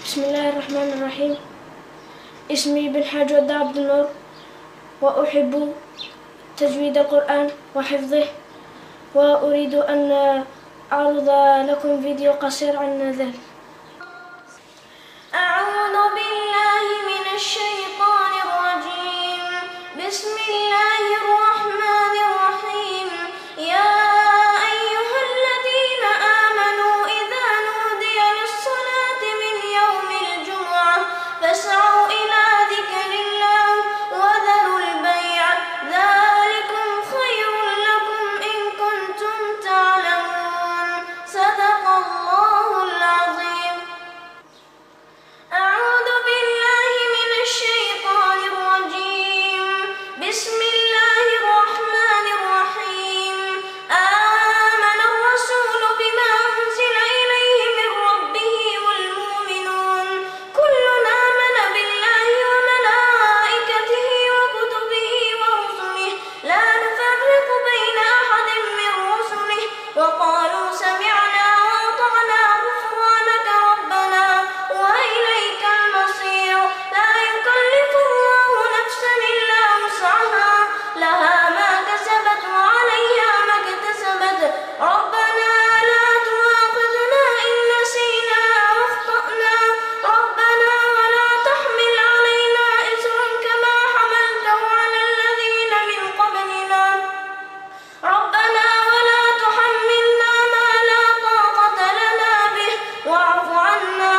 بسم الله الرحمن الرحيم. اسمي بن حاج وداع عبد النور، وأحب تجويد القرآن وحفظه، وأريد أن أعرض لكم فيديو قصير عن ذلك. أعوذ بالله من الشيطان الرجيم. بسم الله الرحمن الرحيم. يا أيها الذين آمنوا إذا نودي للصلاة من يوم الجمعة فاسعوا إلى ذكر الله وذروا البيع ذلكم خير لكم إن كنتم تعلمون. صدق الله العظيم. أعوذ بالله من الشيطان الرجيم. بسم الله الرحمن الرحيم. آمن الرسول بما أنزل إليه من ربه والمؤمنون كل آمن بالله وملائكته وكتبه ورسله لا نفرق بين أحد من رسله وقالوا سمعنا وأطعنا غفرانك ربنا وإليك المصير. لا يكلف الله نفسا إلا وسعها لها ما كسبت وعليها ما اكتسبت. ربنا لا تؤاخذنا إن نسينا أو أخطأنا. ربنا ولا تحمل علينا إصرا كما حملته على الذين من قبلنا. ربنا ولا تحملنا ما لا طاقة لنا به واعف عنا